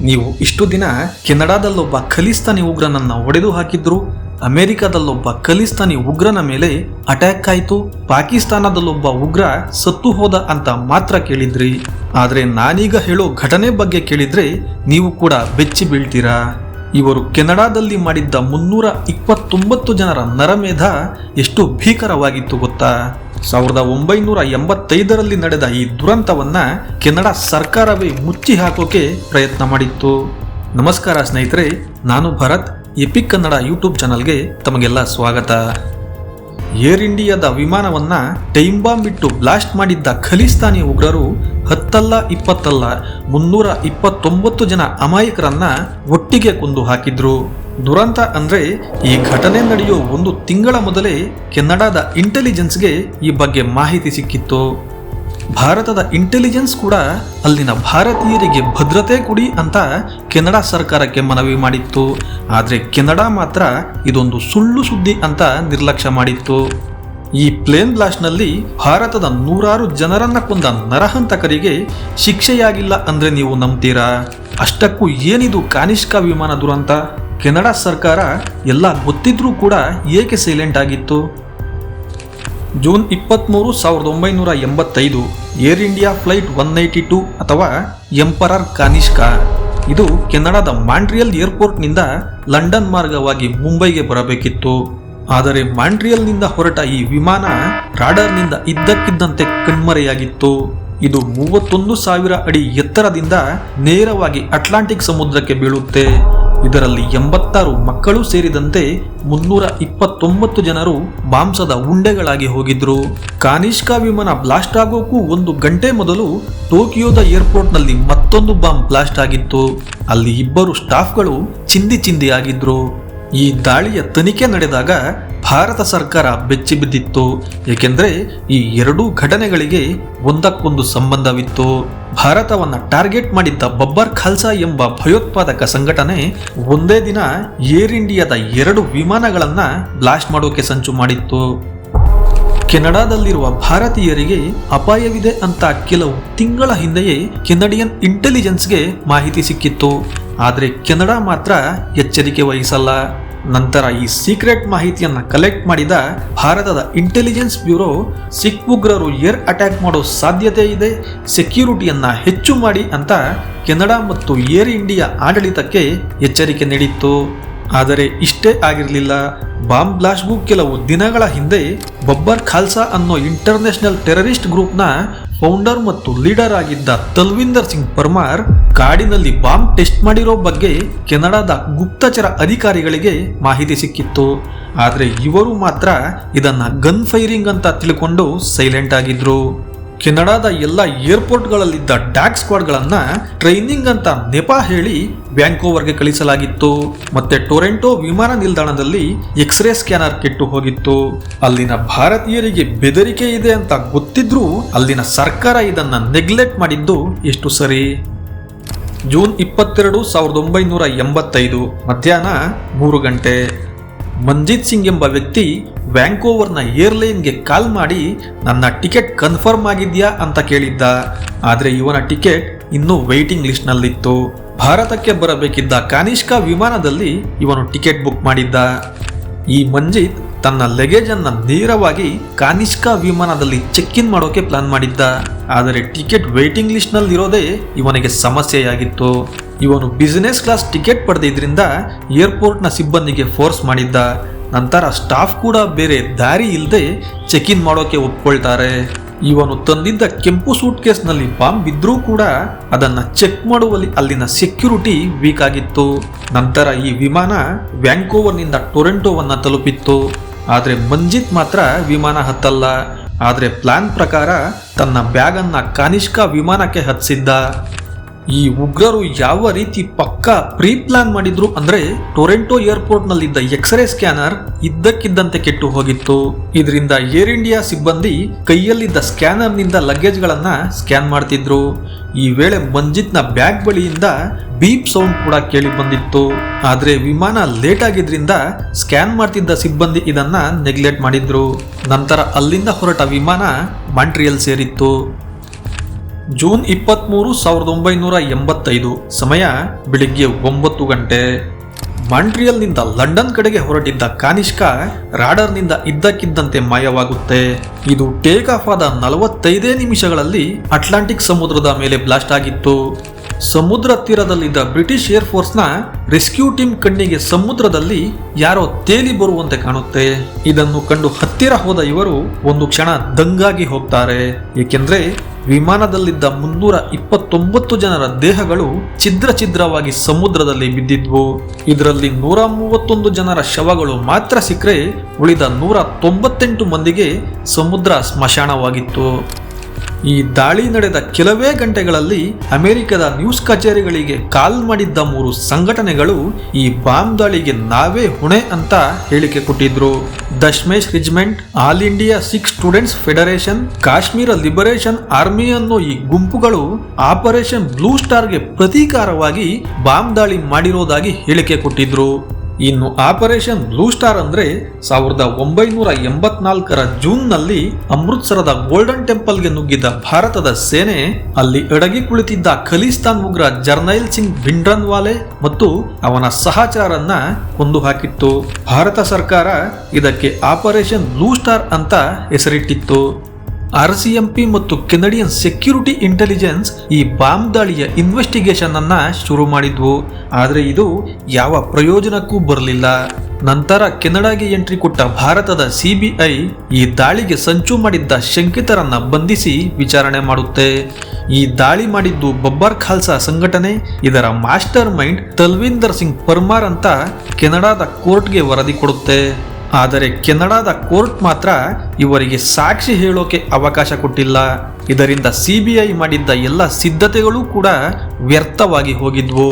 ನೀವು ಇಷ್ಟು ದಿನ ಕೆನಡಾದಲ್ಲೊಬ್ಬ ಖಲಿಸ್ತಾನಿ ಉಗ್ರನನ್ನ ಹೊಡೆದು ಹಾಕಿದ್ರು, ಅಮೆರಿಕದಲ್ಲೊಬ್ಬ ಖಲಿಸ್ತಾನಿ ಉಗ್ರನ ಮೇಲೆ ಅಟ್ಯಾಕ್ ಆಯ್ತು, ಪಾಕಿಸ್ತಾನದಲ್ಲೊಬ್ಬ ಉಗ್ರ ಸತ್ತು ಹೋದ ಅಂತ ಮಾತ್ರ ಕೇಳಿದ್ರಿ. ಆದ್ರೆ ನಾನೀಗ ಹೇಳೋ ಘಟನೆ ಬಗ್ಗೆ ಕೇಳಿದ್ರೆ ನೀವು ಕೂಡ ಬೆಚ್ಚಿ ಬೀಳ್ತೀರಾ. ಇವರು ಕೆನಡಾದಲ್ಲಿ ಮಾಡಿದ್ದ 329 ಜನರ ನರಮೇಧ ಎಷ್ಟು ಭೀಕರವಾಗಿತ್ತು ಗೊತ್ತಾ? 1985ರಲ್ಲಿ ನಡೆದ ಈ ದುರಂತವನ್ನ ಕೆನಡಾ ಸರ್ಕಾರವೇ ಮುಚ್ಚಿ ಹಾಕೋಕೆ ಪ್ರಯತ್ನ ಮಾಡಿತ್ತು. ನಮಸ್ಕಾರ ಸ್ನೇಹಿತರೆ, ನಾನು ಭರತ್. ಎಪಿಕ್ ಕನ್ನಡ ಯೂಟ್ಯೂಬ್ ಚಾನಲ್ಗೆ ತಮಗೆಲ್ಲ ಸ್ವಾಗತ. ಏರ್ ಇಂಡಿಯಾದ ವಿಮಾನವನ್ನ ಟೈಮ್ ಬಾಂಬ್ ಬಿಟ್ಟು ಬ್ಲಾಸ್ಟ್ ಮಾಡಿದ್ದ ಖಲಿಸ್ತಾನಿ ಉಗ್ರರು 10 ಅಲ್ಲ 20 ಅಲ್ಲ 329 ಜನ ಅಮಾಯಕರನ್ನ ಒಟ್ಟಿಗೆ ಕೊಂದು ಹಾಕಿದ್ರು. ದುರಂತ ಅಂದ್ರೆ ಈ ಘಟನೆ ನಡೆಯೋ 1 ತಿಂಗಳ ಮೊದಲೇ ಕೆನಡಾದ ಇಂಟೆಲಿಜೆನ್ಸ್ಗೆ ಈ ಬಗ್ಗೆ ಮಾಹಿತಿ ಸಿಕ್ಕಿತ್ತು. ಭಾರತದ ಇಂಟೆಲಿಜೆನ್ಸ್ ಕೂಡ ಅಲ್ಲಿನ ಭಾರತೀಯರಿಗೆ ಭದ್ರತೆ ಕೊಡಿ ಅಂತ ಕೆನಡಾ ಸರ್ಕಾರಕ್ಕೆ ಮನವಿ ಮಾಡಿತ್ತು. ಆದರೆ ಕೆನಡಾ ಮಾತ್ರ ಇದೊಂದು ಸುಳ್ಳು ಸುದ್ದಿ ಅಂತ ನಿರ್ಲಕ್ಷ್ಯ ಮಾಡಿತ್ತು. ಈ ಪ್ಲೇನ್ ಬ್ಲಾಸ್ಟ್ನಲ್ಲಿ ಭಾರತದ 100 ಜನರನ್ನ ಕೊಂದ ನರಹಂತಕರಿಗೆ ಶಿಕ್ಷೆಯಾಗಿಲ್ಲ ಅಂದ್ರೆ ನೀವು ನಂಬ್ತೀರಾ? ಅಷ್ಟಕ್ಕೂ ಏನಿದು ಕಾನಿಷ್ಕಾ ವಿಮಾನ ದುರಂತ? ಕೆನಡಾ ಸರ್ಕಾರ ಎಲ್ಲ ಗೊತ್ತಿದ್ರೂ ಕೂಡ ಏಕೆ ಸೈಲೆಂಟ್ ಆಗಿತ್ತು? ಜೂನ್ 23, 1985 ಏರ್ ಇಂಡಿಯಾ ಫ್ಲೈಟ್ 182 ಅಥವಾ ಎಂಪರರ್ ಕಾನಿಷ್ಕಾ ಇದು ಕೆನಡಾದ ಮಾಂಟ್ರಿಯಲ್ ಏರ್ಪೋರ್ಟ್ನಿಂದ ಲಂಡನ್ ಮಾರ್ಗವಾಗಿ ಮುಂಬೈಗೆ ಬರಬೇಕಿತ್ತು. ಆದರೆ ಮಾಂಟ್ರಿಯಲ್ನಿಂದ ಹೊರಟ ಈ ವಿಮಾನ ರಾಡರ್ನಿಂದ ಇದ್ದಕ್ಕಿದ್ದಂತೆ ಕಣ್ಮರೆಯಾಗಿತ್ತು. ಇದು 31,000 ಅಡಿ ಎತ್ತರದಿಂದ ನೇರವಾಗಿ ಅಟ್ಲಾಂಟಿಕ್ ಸಮುದ್ರಕ್ಕೆ ಬೀಳುತ್ತೆ. ಇದರಲ್ಲಿ 86 ಮಕ್ಕಳು ಸೇರಿದಂತೆ 329 ಜನರು ಮಾಂಸದ ಉಂಡೆಗಳಾಗಿ ಹೋಗಿದ್ರು. ಕಾನಿಷ್ಕಾ ವಿಮಾನ ಬ್ಲಾಸ್ಟ್ ಆಗೋಕ್ಕೂ 1 ಗಂಟೆ ಮೊದಲು ಟೋಕಿಯೋದ ಏರ್ಪೋರ್ಟ್ನಲ್ಲಿ ಮತ್ತೊಂದು ಬಾಂಬ್ ಬ್ಲಾಸ್ಟ್ ಆಗಿತ್ತು. ಅಲ್ಲಿ 2 ಸ್ಟಾಫ್ಗಳು ಚಿಂದಿ ಆಗಿದ್ರು. ಈ ದಾಳಿಯ ತನಿಖೆ ನಡೆದಾಗ ಭಾರತ ಸರ್ಕಾರ ಬೆಚ್ಚಿ ಬಿದ್ದಿತ್ತು. ಏಕೆಂದ್ರೆ ಈ 2 ಘಟನೆಗಳಿಗೆ ಒಂದಕ್ಕೊಂದು ಸಂಬಂಧವಿತ್ತು. ಭಾರತವನ್ನ ಟಾರ್ಗೆಟ್ ಮಾಡಿದ್ದ ಬಬ್ಬರ್ ಖಾಲ್ಸಾ ಎಂಬ ಭಯೋತ್ಪಾದಕ ಸಂಘಟನೆ ಒಂದೇ ದಿನ ಏರ್ ಇಂಡಿಯಾದ 2 ವಿಮಾನಗಳನ್ನ ಬ್ಲಾಸ್ಟ್ ಮಾಡೋಕೆ ಸಂಚು ಮಾಡಿತ್ತು. ಕೆನಡಾದಲ್ಲಿರುವ ಭಾರತೀಯರಿಗೆ ಅಪಾಯವಿದೆ ಅಂತ ಕೆಲವು ತಿಂಗಳ ಹಿಂದೆಯೇ ಕೆನಡಿಯನ್ ಇಂಟೆಲಿಜೆನ್ಸ್ಗೆ ಮಾಹಿತಿ ಸಿಕ್ಕಿತ್ತು. ಆದರೆ ಕೆನಡಾ ಮಾತ್ರ ಎಚ್ಚರಿಕೆ ವಹಿಸಲ್ಲ. ನಂತರ ಈ ಸೀಕ್ರೆಟ್ ಮಾಹಿತಿಯನ್ನ ಕಲೆಕ್ಟ್ ಮಾಡಿದ ಭಾರತದ ಇಂಟೆಲಿಜೆನ್ಸ್ ಬ್ಯೂರೋ ಸಿಖ್ ಉಗ್ರರು ಏರ್ ಅಟ್ಯಾಕ್ ಮಾಡೋ ಸಾಧ್ಯತೆ ಇದೆ, ಸೆಕ್ಯೂರಿಟಿಯನ್ನ ಹೆಚ್ಚು ಮಾಡಿ ಅಂತ ಕೆನಡಾ ಮತ್ತು ಏರ್ ಇಂಡಿಯಾ ಆಡಳಿತಕ್ಕೆ ಎಚ್ಚರಿಕೆ ನೀಡಿತ್ತು. ಆದರೆ ಇಷ್ಟೇ ಆಗಿರಲಿಲ್ಲ. ಬಾಂಬ್ ಬ್ಲಾಸ್ಟ್ಗೂ ಕೆಲವು ದಿನಗಳ ಹಿಂದೆ ಬಬ್ಬರ್ ಖಾಲ್ಸಾ ಅನ್ನೋ ಇಂಟರ್ನ್ಯಾಷನಲ್ ಟೆರರಿಸ್ಟ್ ಗ್ರೂಪ್ನ ಫೌಂಡರ್ ಮತ್ತು ಲೀಡರ್ ಆಗಿದ್ದ ತಲ್ವಿಂದರ್ ಸಿಂಗ್ ಪರ್ಮಾರ್ ಕಾಡಿನಲ್ಲಿ ಬಾಂಬ್ ಟೆಸ್ಟ್ ಮಾಡಿರೋ ಬಗ್ಗೆ ಕೆನಡಾದ ಗುಪ್ತಚರ ಅಧಿಕಾರಿಗಳಿಗೆ ಮಾಹಿತಿ ಸಿಕ್ಕಿತ್ತು. ಆದರೆ ಇವರು ಮಾತ್ರ ಇದನ್ನ ಗನ್ ಫೈರಿಂಗ್ ಅಂತ ತಿಳ್ಕೊಂಡು ಸೈಲೆಂಟ್ ಆಗಿದ್ರು. ಕೆನಡಾದ ಎಲ್ಲ ಏರ್ಪೋರ್ಟ್ಗಳಲ್ಲಿದ್ದ ಡ್ಯಾಗ್ ಸ್ಕ್ವಾಡ್ಗಳನ್ನ ಟ್ರೈನಿಂಗ್ ಅಂತ ನೆಪ ಹೇಳಿ ವ್ಯಾಂಕೋವರ್ಗೆ ಕಳಿಸಲಾಗಿತ್ತು. ಮತ್ತೆ ಟೊರೆಂಟೊ ವಿಮಾನ ನಿಲ್ದಾಣದಲ್ಲಿ ಎಕ್ಸ್ರೇ ಸ್ಕ್ಯಾನರ್ ಕೆಟ್ಟು ಹೋಗಿತ್ತು. ಅಲ್ಲಿನ ಭಾರತೀಯರಿಗೆ ಬೆದರಿಕೆ ಇದೆ ಅಂತ ಗೊತ್ತಿದ್ರೂ ಅಲ್ಲಿನ ಸರ್ಕಾರ ಇದನ್ನ ನೆಗ್ಲೆಕ್ಟ್ ಮಾಡಿದ್ದು ಎಷ್ಟು ಸರಿ? ಜೂನ್ 22, 1985 ಮಧ್ಯಾಹ್ನ 3 ಗಂಟೆ ಮಂಜಿತ್ ಸಿಂಗ್ ಎಂಬ ವ್ಯಕ್ತಿ ವ್ಯಾಂಕೋವರ್ನ ಏರ್ಲೈನ್ಗೆ ಕಾಲ್ ಮಾಡಿ ನನ್ನ ಟಿಕೆಟ್ ಕನ್ಫರ್ಮ್ ಆಗಿದ್ಯಾ ಅಂತ ಕೇಳಿದ್ದ. ಆದರೆ ಇವನ ಟಿಕೆಟ್ ಇನ್ನೂ ವೇಟಿಂಗ್ ಲಿಸ್ಟ್ನಲ್ಲಿತ್ತು. ಭಾರತಕ್ಕೆ ಬರಬೇಕಿದ್ದ ಕಾನಿಷ್ಕಾ ವಿಮಾನದಲ್ಲಿ ಇವನು ಟಿಕೆಟ್ ಬುಕ್ ಮಾಡಿದ್ದ. ಈ ಮಂಜಿತ್ ತನ್ನ ಲಗೇಜ್ ಅನ್ನ ನೇರವಾಗಿ ಕಾನಿಷ್ಕಾ ವಿಮಾನದಲ್ಲಿ ಚೆಕ್ ಇನ್ ಮಾಡೋಕೆ ಪ್ಲಾನ್ ಮಾಡಿದ್ದ. ಆದರೆ ಟಿಕೆಟ್ ವೇಟಿಂಗ್ ಲಿಸ್ಟ್ ನಲ್ಲಿ ಇರೋದೇ ಇವನಿಗೆ ಸಮಸ್ಯೆಯಾಗಿತ್ತು. ಇವನು ಬಿಸಿನೆಸ್ ಕ್ಲಾಸ್ ಟಿಕೆಟ್ ಪಡೆದಿದ್ರಿಂದ ಏರ್ಪೋರ್ಟ್ನ ಸಿಬ್ಬಂದಿಗೆ ಫೋರ್ಸ್ ಮಾಡಿದ್ದ. ನಂತರ ಸ್ಟಾಫ್ ಕೂಡ ಬೇರೆ ದಾರಿ ಇಲ್ಲದೆ ಚೆಕ್ ಇನ್ ಮಾಡೋಕೆ ಒಪ್ಕೊಳ್ತಾರೆ. ಇವನು ತಂದಿದ್ದ ಕೆಂಪು ಸೂಟ್ ಕೇಸ್ನಲ್ಲಿ ಬಾಂಬ್ ಬಿದ್ರೂ ಕೂಡ ಅದನ್ನ ಚೆಕ್ ಮಾಡುವಲ್ಲಿ ಅಲ್ಲಿನ ಸೆಕ್ಯೂರಿಟಿ ವೀಕ್ ಆಗಿತ್ತು. ನಂತರ ಈ ವಿಮಾನ ವ್ಯಾಂಕೋವರ್ನಿಂದ ಟೊರೆಂಟೊವನ್ನ ತಲುಪಿತ್ತು. ಆದರೆ ಮಂಜಿತ್ ಮಾತ್ರ ವಿಮಾನ ಹತ್ತಲ್ಲ. ಆದರೆ ಪ್ಲಾನ್ ಪ್ರಕಾರ ತನ್ನ ಬ್ಯಾಗ್ ಅನ್ನ ಕಾನಿಷ್ಕಾ ವಿಮಾನಕ್ಕೆ ಹತ್ತಿಸಿದ್ದ. ಈ ಉಗ್ರರು ಯಾವ ರೀತಿ ಪಕ್ಕಾ ಪ್ರೀ ಪ್ಲಾನ್ ಮಾಡಿದ್ರು ಅಂದ್ರೆ ಟೊರೆಂಟೊ ಏರ್ಪೋರ್ಟ್ ನಲ್ಲಿದ್ದ ಎಕ್ಸ್ರೇ ಸ್ಕ್ಯಾನರ್ ಇದ್ದಕ್ಕಿದ್ದಂತೆ ಕೆಟ್ಟು ಹೋಗಿತ್ತು. ಇದರಿಂದ ಏರ್ ಇಂಡಿಯಾ ಸಿಬ್ಬಂದಿ ಕೈಯಲ್ಲಿದ್ದ ಸ್ಕ್ಯಾನರ್ ನಿಂದ ಲಗೇಜ್ ಗಳನ್ನ ಸ್ಕ್ಯಾನ್ ಮಾಡ್ತಿದ್ರು. ಈ ವೇಳೆ ಮಂಜಿತ್ನ ಬ್ಯಾಗ್ ಬಳಿಯಿಂದ ಬೀಪ್ ಸೌಂಡ್ ಕೂಡ ಕೇಳಿ ಬಂದಿತ್ತು. ಆದ್ರೆ ವಿಮಾನ ಲೇಟ್ ಆಗಿದ್ರಿಂದ ಸ್ಕ್ಯಾನ್ ಮಾಡ್ತಿದ್ದ ಸಿಬ್ಬಂದಿ ಇದನ್ನ ನೆಗ್ಲೆಕ್ಟ್ ಮಾಡಿದ್ರು. ನಂತರ ಅಲ್ಲಿಂದ ಹೊರಟ ವಿಮಾನ ಮಾಂಟ್ರಿಯಲ್ ಸೇರಿತ್ತು. ಜೂನ್ 23, 1985. ಸಮಯ ಬೆಳಿಗ್ಗೆ 9 ಗಂಟೆ. ಮಾಂಟ್ರಿಯಲ್ನಿಂದ ಲಂಡನ್ ಕಡೆಗೆ ಹೊರಟಿದ್ದ ಕಾನಿಷ್ಕಾ ರಾಡರ್ನಿಂದ ಇದ್ದಕ್ಕಿದ್ದಂತೆ ಮಾಯವಾಗುತ್ತೆ. ಇದು ಟೇಕ್ ಆಫ್ ಆದ 45 ನಿಮಿಷಗಳಲ್ಲಿ ಅಟ್ಲಾಂಟಿಕ್ ಸಮುದ್ರದ ಮೇಲೆ ಬ್ಲಾಸ್ಟ್ ಆಗಿತ್ತು. ಸಮುದ್ರ ತೀರದಲ್ಲಿದ್ದ ಬ್ರಿಟಿಷ್ ಏರ್ ಫೋರ್ಸ್ನ ರೆಸ್ಕ್ಯೂ ಟೀಮ್ ಕಣ್ಣಿಗೆ ಸಮುದ್ರದಲ್ಲಿ ಯಾರೋ ತೇಲಿ ಬರುವಂತೆ ಕಾಣುತ್ತೆ. ಇದನ್ನು ಕಂಡು ಹತ್ತಿರ ಹೋದ ಇವರು ಒಂದು ಕ್ಷಣ ದಂಗಾಗಿ ಹೋಗ್ತಾರೆ. ಏಕೆಂದ್ರೆ ವಿಮಾನದಲ್ಲಿದ್ದ 329 ಜನರ ದೇಹಗಳು ಛಿದ್ರ ಛಿದ್ರವಾಗಿ ಸಮುದ್ರದಲ್ಲಿ ಬಿದ್ದಿದ್ವು. ಇದರಲ್ಲಿ 131 ಜನರ ಶವಗಳು ಮಾತ್ರ ಸಿಕ್ಕರೆ ಉಳಿದ 198 ಮಂದಿಗೆ ಸಮುದ್ರ ಸ್ಮಶಾನವಾಗಿತ್ತು. ಈ ದಾಳಿ ನಡೆದ ಕೆಲವೇ ಗಂಟೆಗಳಲ್ಲಿ ಅಮೆರಿಕದ ನ್ಯೂಸ್ ಕಚೇರಿಗಳಿಗೆ ಕಾಲ್ ಮಾಡಿದ್ದ 3 ಸಂಘಟನೆಗಳು ಈ ಬಾಂಬ್ ದಾಳಿಗೆ ನಾವೇ ಹೊಣೆ ಅಂತ ಹೇಳಿಕೆ ಕೊಟ್ಟಿದ್ರು. Dashmesh regiment, all India Sikh students federation, Kashmir liberation army ಅನ್ನೋ ಈ ಗುಂಪುಗಳು ಆಪರೇಷನ್ ಬ್ಲೂ ಸ್ಟಾರ್ಗೆ ಪ್ರತೀಕಾರವಾಗಿ ಬಾಂಬ್ ದಾಳಿ ಮಾಡಿರೋದಾಗಿ ಹೇಳಿಕೆ ಕೊಟ್ಟಿದ್ರು. ಇನ್ನು ಆಪರೇಷನ್ ಬ್ಲೂ ಸ್ಟಾರ್ ಅಂದ್ರೆ 1984ರ ಜೂನ್ನಲ್ಲಿ ಅಮೃತ್ಸರದ ಗೋಲ್ಡನ್ ಟೆಂಪಲ್ಗೆ ನುಗ್ಗಿದ್ದ ಭಾರತದ ಸೇನೆ ಅಲ್ಲಿ ಅಡಗಿ ಕುಳಿತಿದ್ದ ಖಲಿಸ್ತಾನ್ ಉಗ್ರ ಜರ್ನೈಲ್ ಸಿಂಗ್ ಭಿಂಡ್ರನ್ವಾಲೆ ಮತ್ತು ಅವನ ಸಹಚರರನ್ನ ಕೊಂದು ಹಾಕಿತ್ತು. ಭಾರತ ಸರ್ಕಾರ ಇದಕ್ಕೆ ಆಪರೇಷನ್ ಬ್ಲೂ ಸ್ಟಾರ್ ಅಂತ ಹೆಸರಿಟ್ಟಿತ್ತು. RCMP ಮತ್ತು ಕೆನಡಿಯನ್ ಸೆಕ್ಯೂರಿಟಿ ಇಂಟೆಲಿಜೆನ್ಸ್ ಈ ಬಾಂಬ್ ದಾಳಿಯ ಇನ್ವೆಸ್ಟಿಗೇಷನ್ ಅನ್ನ ಶುರು ಮಾಡಿದ್ವು. ಆದರೆ ಇದು ಯಾವ ಪ್ರಯೋಜನಕ್ಕೂ ಬರಲಿಲ್ಲ. ನಂತರ ಕೆನಡಾಗೆ ಎಂಟ್ರಿ ಕೊಟ್ಟ ಭಾರತದ CBI ಈ ದಾಳಿಗೆ ಸಂಚು ಮಾಡಿದ್ದ ಶಂಕಿತರನ್ನ ಬಂಧಿಸಿ ವಿಚಾರಣೆ ಮಾಡುತ್ತೆ. ಈ ದಾಳಿ ಮಾಡಿದ್ದು ಬಬ್ಬರ್ ಖಾಲ್ಸಾ ಸಂಘಟನೆ, ಇದರ ಮಾಸ್ಟರ್ ಮೈಂಡ್ ತಲ್ವಿಂದರ್ ಸಿಂಗ್ ಪರ್ಮಾರ್ ಅಂತ ಕೆನಡಾದ ಕೋರ್ಟ್ಗೆ ವರದಿ ಕೊಡುತ್ತೆ. ಆದರೆ ಕೆನಡಾದ ಕೋರ್ಟ್ ಮಾತ್ರ ಇವರಿಗೆ ಸಾಕ್ಷಿ ಹೇಳೋಕೆ ಅವಕಾಶ ಕೊಟ್ಟಿಲ್ಲ. ಇದರಿಂದ CBI ಮಾಡಿದ್ದ ಎಲ್ಲ ಸಿದ್ಧತೆಗಳು ಕೂಡ ವ್ಯರ್ಥವಾಗಿ ಹೋಗಿದ್ವು.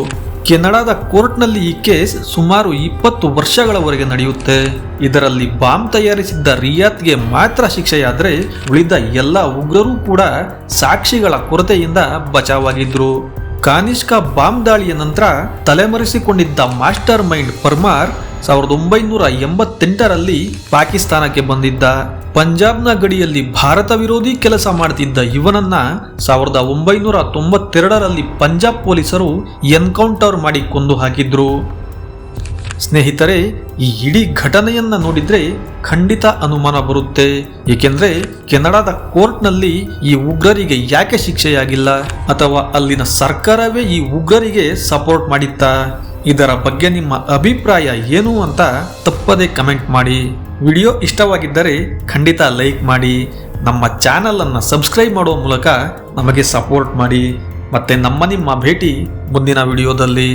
ಕೆನಡಾದ ಕೋರ್ಟ್ನಲ್ಲಿ ಈ ಕೇಸ್ ಸುಮಾರು 20 ವರ್ಷಗಳವರೆಗೆ ನಡೆಯುತ್ತೆ. ಇದರಲ್ಲಿ ಬಾಂಬ್ ತಯಾರಿಸಿದ್ದ ರಿಯಾತ್ಗೆ ಮಾತ್ರ ಶಿಕ್ಷೆಯಾದರೆ ಉಳಿದ ಎಲ್ಲ ಉಗ್ರರು ಕೂಡ ಸಾಕ್ಷಿಗಳ ಕೊರತೆಯಿಂದ ಬಚಾವಾಗಿದ್ರು. ಕಾನಿಷ್ಕಾ ಬಾಂಬ್ ದಾಳಿಯ ನಂತರ ತಲೆಮರೆಸಿಕೊಂಡಿದ್ದ ಮಾಸ್ಟರ್ ಮೈಂಡ್ ಪರ್ಮಾರ್ 1988ರಲ್ಲಿ ಪಾಕಿಸ್ತಾನಕ್ಕೆ ಬಂದಿದ್ದ. ಪಂಜಾಬ್ನ ಗಡಿಯಲ್ಲಿ ಭಾರತ ವಿರೋಧಿ ಕೆಲಸ ಮಾಡ್ತಿದ್ದ ಇವನನ್ನ 1992ರಲ್ಲಿ ಪಂಜಾಬ್ ಪೊಲೀಸರು ಎನ್ಕೌಂಟರ್ ಮಾಡಿ ಕೊಂದು ಹಾಕಿದ್ರು. ಸ್ನೇಹಿತರೆ, ಈ ಇಡೀ ಘಟನೆಯನ್ನ ನೋಡಿದ್ರೆ ಖಂಡಿತ ಅನುಮಾನ ಬರುತ್ತೆ. ಏಕೆಂದ್ರೆ ಕೆನಡಾದ ಕೋರ್ಟ್ನಲ್ಲಿ ಈ ಉಗ್ರರಿಗೆ ಯಾಕೆ ಶಿಕ್ಷೆಯಾಗಿಲ್ಲ, ಅಥವಾ ಅಲ್ಲಿನ ಸರ್ಕಾರವೇ ಈ ಉಗ್ರರಿಗೆ ಸಪೋರ್ಟ್ ಮಾಡಿತ್ತಾ? ಇದರ ಬಗ್ಗೆ ನಿಮ್ಮ ಅಭಿಪ್ರಾಯ ಏನು ಅಂತ ತಪ್ಪದೇ ಕಮೆಂಟ್ ಮಾಡಿ. ವಿಡಿಯೋ ಇಷ್ಟವಾಗಿದ್ದರೆ ಖಂಡಿತ ಲೈಕ್ ಮಾಡಿ. ನಮ್ಮ ಚಾನಲ್ ಅನ್ನು ಸಬ್ಸ್ಕ್ರೈಬ್ ಮಾಡುವ ಮೂಲಕ ನಮಗೆ ಸಪೋರ್ಟ್ ಮಾಡಿ. ಮತ್ತೆ ನಿಮ್ಮ ಭೇಟಿ ಮುಂದಿನ ವಿಡಿಯೋದಲ್ಲಿ.